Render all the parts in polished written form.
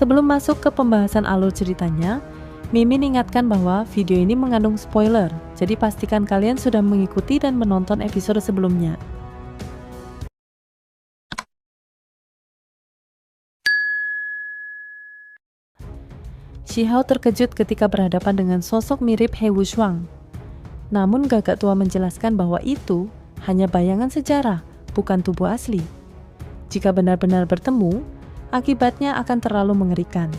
Sebelum masuk ke pembahasan alur ceritanya, Mimin ingatkan bahwa video ini mengandung spoiler, jadi pastikan kalian sudah mengikuti dan menonton episode sebelumnya. Shihao terkejut ketika berhadapan dengan sosok mirip He Wushang. Namun Gagak tua menjelaskan bahwa itu hanya bayangan sejarah, bukan tubuh asli. Jika benar-benar bertemu, akibatnya akan terlalu mengerikan.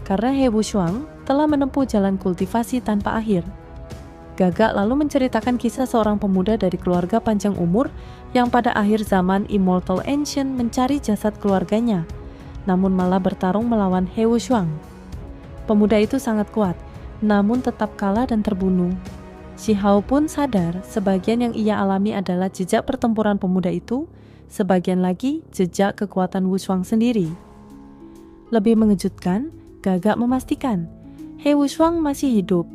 Karena He Wushang telah menempuh jalan kultivasi tanpa akhir. Gagak lalu menceritakan kisah seorang pemuda dari keluarga panjang umur yang pada akhir zaman Immortal Ancient mencari jasad keluarganya, namun malah bertarung melawan He Wushang. Pemuda itu sangat kuat, namun tetap kalah dan terbunuh. Shihao pun sadar sebagian yang ia alami adalah jejak pertempuran pemuda itu, sebagian lagi jejak kekuatan Wushang sendiri. Lebih mengejutkan, Gagak memastikan He Wushang masih hidup.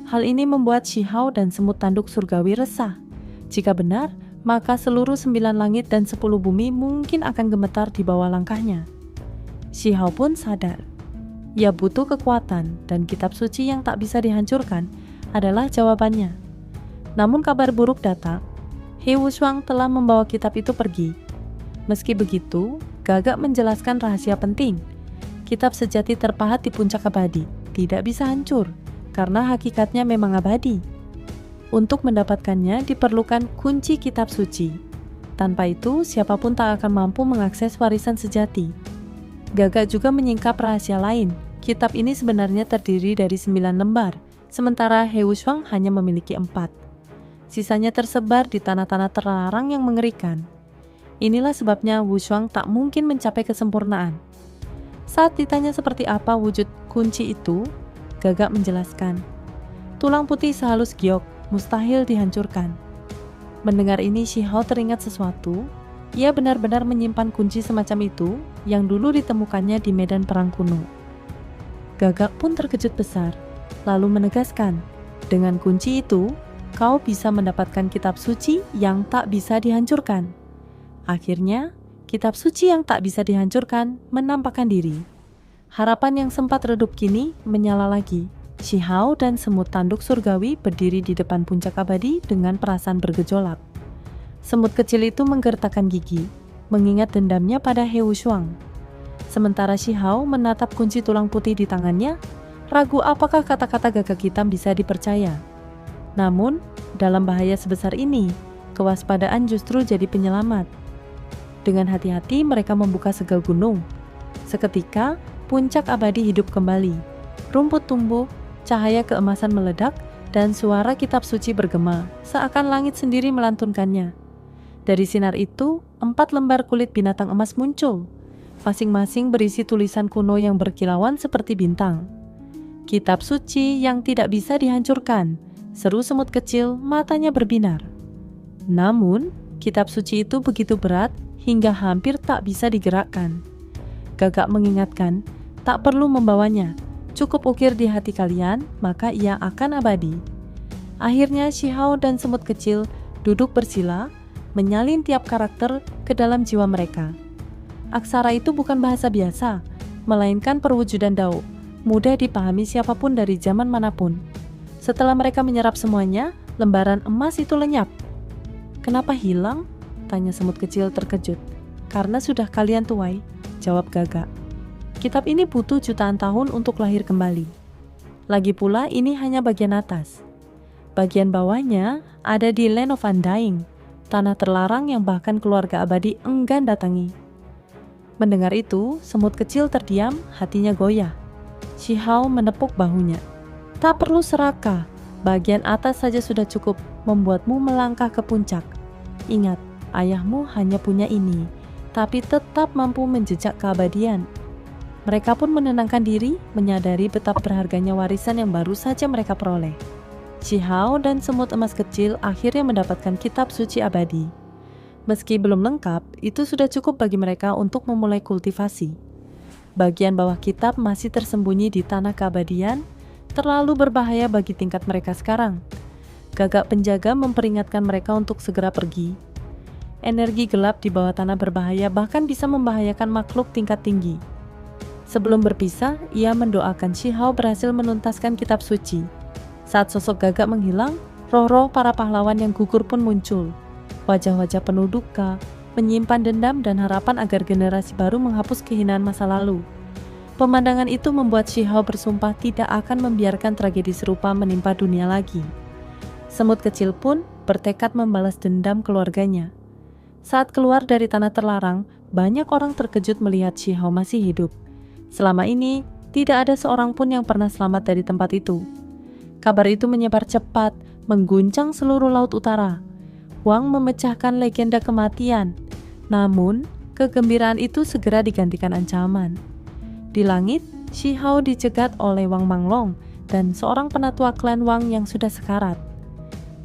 Hal ini membuat Shihao dan semut tanduk surgawi resah. Jika benar, maka seluruh 9 langit dan 10 bumi mungkin akan gemetar di bawah langkahnya. Shihao pun sadar. Ia butuh kekuatan, dan kitab suci yang tak bisa dihancurkan adalah jawabannya. Namun kabar buruk datang. He Wushang telah membawa kitab itu pergi. Meski begitu, Gagak menjelaskan rahasia penting. Kitab sejati terpahat di puncak abadi, tidak bisa hancur, karena hakikatnya memang abadi. Untuk mendapatkannya diperlukan kunci kitab suci. Tanpa itu, siapapun tak akan mampu mengakses warisan sejati. Gagak juga menyingkap rahasia lain. Kitab ini sebenarnya terdiri dari 9 lembar, sementara He Wushang hanya memiliki 4. Sisanya tersebar di tanah-tanah terlarang yang mengerikan. Inilah sebabnya Wushang tak mungkin mencapai kesempurnaan. Saat ditanya seperti apa wujud kunci itu, Gagak menjelaskan, tulang putih sehalus giok, mustahil dihancurkan. Mendengar ini, Shihao teringat sesuatu. Ia benar-benar menyimpan kunci semacam itu yang dulu ditemukannya di medan perang kuno. Gagak pun terkejut besar, lalu menegaskan, dengan kunci itu, kau bisa mendapatkan kitab suci yang tak bisa dihancurkan. Akhirnya, kitab suci yang tak bisa dihancurkan menampakkan diri. Harapan yang sempat redup kini menyala lagi. Shihao dan semut tanduk surgawi berdiri di depan puncak abadi dengan perasaan bergejolak. Semut kecil itu menggertakkan gigi, mengingat dendamnya pada He Wushang. Sementara Shihao menatap kunci tulang putih di tangannya, ragu apakah kata-kata Gagak hitam bisa dipercaya. Namun, dalam bahaya sebesar ini, kewaspadaan justru jadi penyelamat. Dengan hati-hati mereka membuka segel gunung. Seketika, puncak abadi hidup kembali. Rumput tumbuh, cahaya keemasan meledak, dan suara kitab suci bergema, seakan langit sendiri melantunkannya. Dari sinar itu, 4 lembar kulit binatang emas muncul. Masing-masing berisi tulisan kuno yang berkilauan seperti bintang. Kitab suci yang tidak bisa dihancurkan, seru semut kecil, matanya berbinar. Namun, kitab suci itu begitu berat hingga hampir tak bisa digerakkan. Gagak mengingatkan, tak perlu membawanya, cukup ukir di hati kalian, maka ia akan abadi. Akhirnya Shihao dan semut kecil duduk bersila, menyalin tiap karakter ke dalam jiwa mereka. Aksara itu bukan bahasa biasa, melainkan perwujudan Dao, mudah dipahami siapapun dari zaman manapun. Setelah mereka menyerap semuanya, lembaran emas itu lenyap. Kenapa hilang? Tanya semut kecil terkejut. Karena sudah kalian tuai, jawab Gagak. Kitab ini butuh jutaan tahun untuk lahir kembali. Lagi pula ini hanya bagian atas. Bagian bawahnya ada di Land of Undying, tanah terlarang yang bahkan keluarga abadi enggan datangi. Mendengar itu, semut kecil terdiam, hatinya goyah. Shihao menepuk bahunya. Tak perlu serakah, bagian atas saja sudah cukup membuatmu melangkah ke puncak. Ingat, ayahmu hanya punya ini, tapi tetap mampu menjejak keabadian. Mereka pun menenangkan diri, menyadari betapa berharganya warisan yang baru saja mereka peroleh. Shihao dan semut emas kecil akhirnya mendapatkan kitab suci abadi. Meski belum lengkap, itu sudah cukup bagi mereka untuk memulai kultivasi. Bagian bawah kitab masih tersembunyi di tanah keabadian, terlalu berbahaya bagi tingkat mereka sekarang. Gagak penjaga memperingatkan mereka untuk segera pergi. Energi gelap di bawah tanah berbahaya, bahkan bisa membahayakan makhluk tingkat tinggi. Sebelum berpisah, ia mendoakan Shi Hao berhasil menuntaskan kitab suci. Saat sosok gagak menghilang, roh-roh para pahlawan yang gugur pun muncul. Wajah-wajah penuh duka, menyimpan dendam dan harapan agar generasi baru menghapus kehinaan masa lalu. Pemandangan itu membuat Shi Hao bersumpah tidak akan membiarkan tragedi serupa menimpa dunia lagi. Semut kecil pun bertekad membalas dendam keluarganya. Saat keluar dari tanah terlarang, banyak orang terkejut melihat Shi Hao masih hidup. Selama ini, tidak ada seorang pun yang pernah selamat dari tempat itu. Kabar itu menyebar cepat, mengguncang seluruh Laut Utara. Wang memecahkan legenda kematian. Namun, kegembiraan itu segera digantikan ancaman. Di langit, Shi Hao dicegat oleh Wang Manglong dan seorang penatua klan Wang yang sudah sekarat.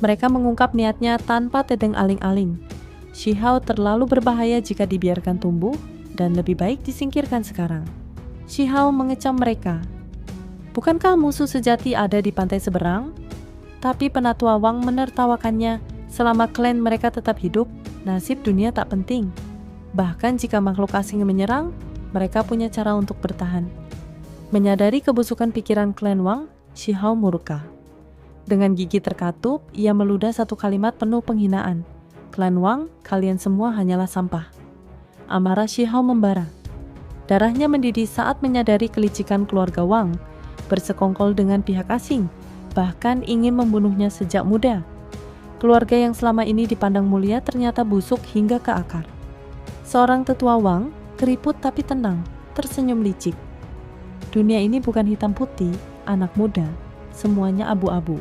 Mereka mengungkap niatnya tanpa tedeng aling-aling. Shi Hao terlalu berbahaya jika dibiarkan tumbuh dan lebih baik disingkirkan sekarang. Shi Hao mengecam mereka. Bukankah musuh sejati ada di pantai seberang? Tapi penatua Wang menertawakannya. Selama klan mereka tetap hidup, nasib dunia tak penting. Bahkan jika makhluk asing menyerang, mereka punya cara untuk bertahan. Menyadari kebusukan pikiran klan Wang, Shi Hao murka. Dengan gigi terkatup, ia meludah satu kalimat penuh penghinaan. Klan Wang, kalian semua hanyalah sampah. Amarah Shi Hao membara. Darahnya mendidih saat menyadari kelicikan keluarga Wang, bersekongkol dengan pihak asing, bahkan ingin membunuhnya sejak muda. Keluarga yang selama ini dipandang mulia ternyata busuk hingga ke akar. Seorang tetua Wang, keriput tapi tenang, tersenyum licik. Dunia ini bukan hitam putih, anak muda, semuanya abu-abu.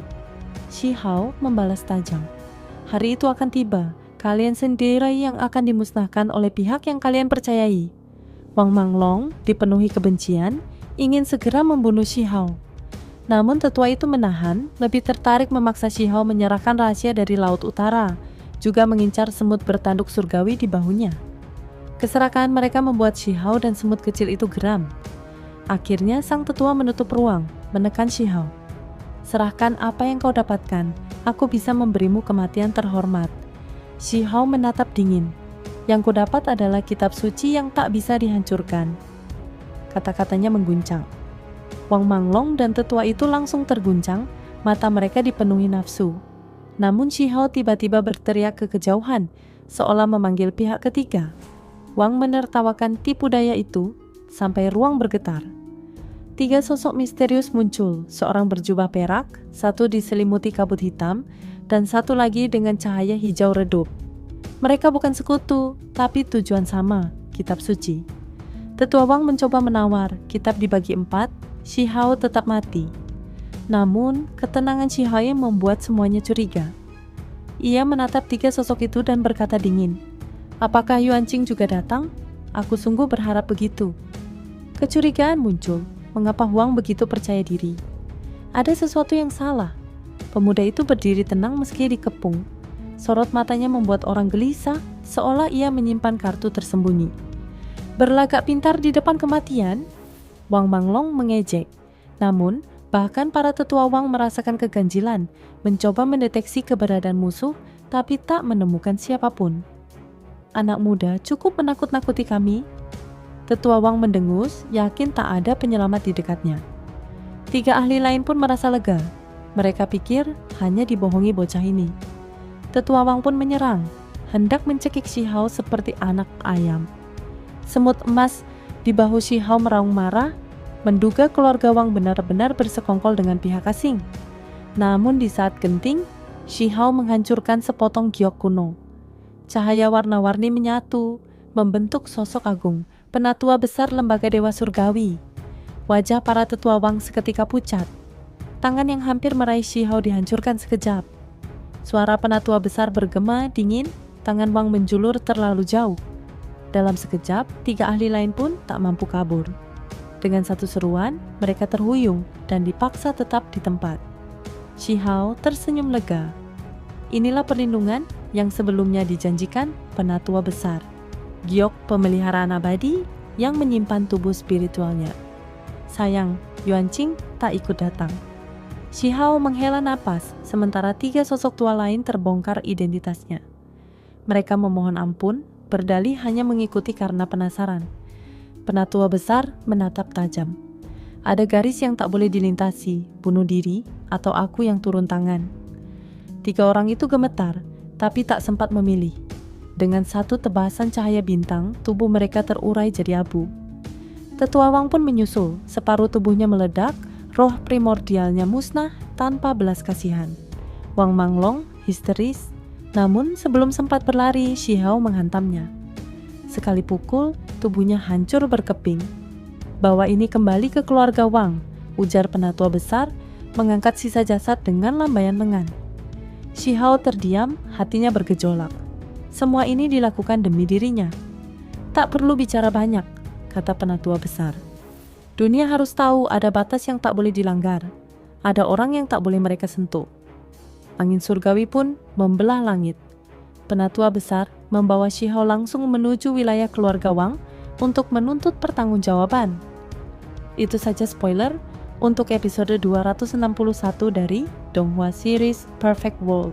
Shi Hao membalas tajam. Hari itu akan tiba, kalian sendiri yang akan dimusnahkan oleh pihak yang kalian percayai. Wang Manglong dipenuhi kebencian, ingin segera membunuh Shi Hao. Namun tetua itu menahan, lebih tertarik memaksa Shi Hao menyerahkan rahasia dari Laut Utara, juga mengincar semut bertanduk surgawi di bahunya. Keserakahan mereka membuat Shi Hao dan semut kecil itu geram. Akhirnya sang tetua menutup ruang, menekan Shi Hao. Serahkan apa yang kau dapatkan, aku bisa memberimu kematian terhormat. Shi Hao menatap dingin. Yang kudapat adalah kitab suci yang tak bisa dihancurkan. Kata-katanya mengguncang. Wang Manglong dan tetua itu langsung terguncang, mata mereka dipenuhi nafsu. Namun Shi Hao tiba-tiba berteriak ke kejauhan, seolah memanggil pihak ketiga. Wang menertawakan tipu daya itu, sampai ruang bergetar. 3 sosok misterius muncul, seorang berjubah perak, satu diselimuti kabut hitam, dan satu lagi dengan cahaya hijau redup. Mereka bukan sekutu, tapi tujuan sama, kitab suci. Tetua Wang mencoba menawar, kitab dibagi 4, Shi Hao tetap mati. Namun, ketenangan Shi Hao yang membuat semuanya curiga. Ia menatap 3 sosok itu dan berkata dingin, apakah Yuan Qing juga datang? Aku sungguh berharap begitu. Kecurigaan muncul, mengapa Huang begitu percaya diri? Ada sesuatu yang salah. Pemuda itu berdiri tenang meski dikepung. Sorot matanya membuat orang gelisah, seolah ia menyimpan kartu tersembunyi. Berlagak pintar di depan kematian? Wang Manglong mengejek. Namun, bahkan para tetua Wang merasakan keganjilan, mencoba mendeteksi keberadaan musuh, tapi tak menemukan siapapun. Anak muda cukup menakut-nakuti kami. Tetua Wang mendengus, yakin tak ada penyelamat di dekatnya. 3 ahli lain pun merasa lega. Mereka pikir hanya dibohongi bocah ini. Tetua Wang pun menyerang, hendak mencekik Shi Hao seperti anak ayam. Semut emas di bahu Shi Hao meraung marah, menduga keluarga Wang benar-benar bersekongkol dengan pihak asing. Namun di saat genting, Shi Hao menghancurkan sepotong giok kuno. Cahaya warna-warni menyatu, membentuk sosok agung, penatua besar lembaga dewa surgawi. Wajah para tetua Wang seketika pucat. Tangan yang hampir meraih Shi Hao dihancurkan sekejap. Suara penatua besar bergema dingin, tangan Wang menjulur terlalu jauh. Dalam sekejap, 3 ahli lain pun tak mampu kabur. Dengan satu seruan, mereka terhuyung dan dipaksa tetap di tempat. Shi Hao tersenyum lega. Inilah perlindungan yang sebelumnya dijanjikan penatua besar. Giok pemeliharaan abadi yang menyimpan tubuh spiritualnya. Sayang, Yuan Qing tak ikut datang. Shi Hao menghela napas, sementara 3 sosok tua lain terbongkar identitasnya. Mereka memohon ampun, berdalih hanya mengikuti karena penasaran. Penatua besar menatap tajam. Ada garis yang tak boleh dilintasi, bunuh diri, atau aku yang turun tangan. 3 orang itu gemetar, tapi tak sempat memilih. Dengan satu tebasan cahaya bintang, tubuh mereka terurai jadi abu. Tetua Wang pun menyusul, separuh tubuhnya meledak, roh primordialnya musnah tanpa belas kasihan. Wang Manglong histeris, namun sebelum sempat berlari, Shi Hao menghantamnya. Sekali pukul, tubuhnya hancur berkeping. "Bawa ini kembali ke keluarga Wang," ujar penatua besar, mengangkat sisa jasad dengan lambaian lengan. Shi Hao terdiam, hatinya bergejolak. Semua ini dilakukan demi dirinya. "Tak perlu bicara banyak," kata penatua besar. "Dunia harus tahu ada batas yang tak boleh dilanggar. Ada orang yang tak boleh mereka sentuh." Angin surgawi pun membelah langit. Penatua besar membawa Shi Hao langsung menuju wilayah keluarga Wang untuk menuntut pertanggungjawaban. Itu saja spoiler untuk episode 261 dari Donghua Series Perfect World.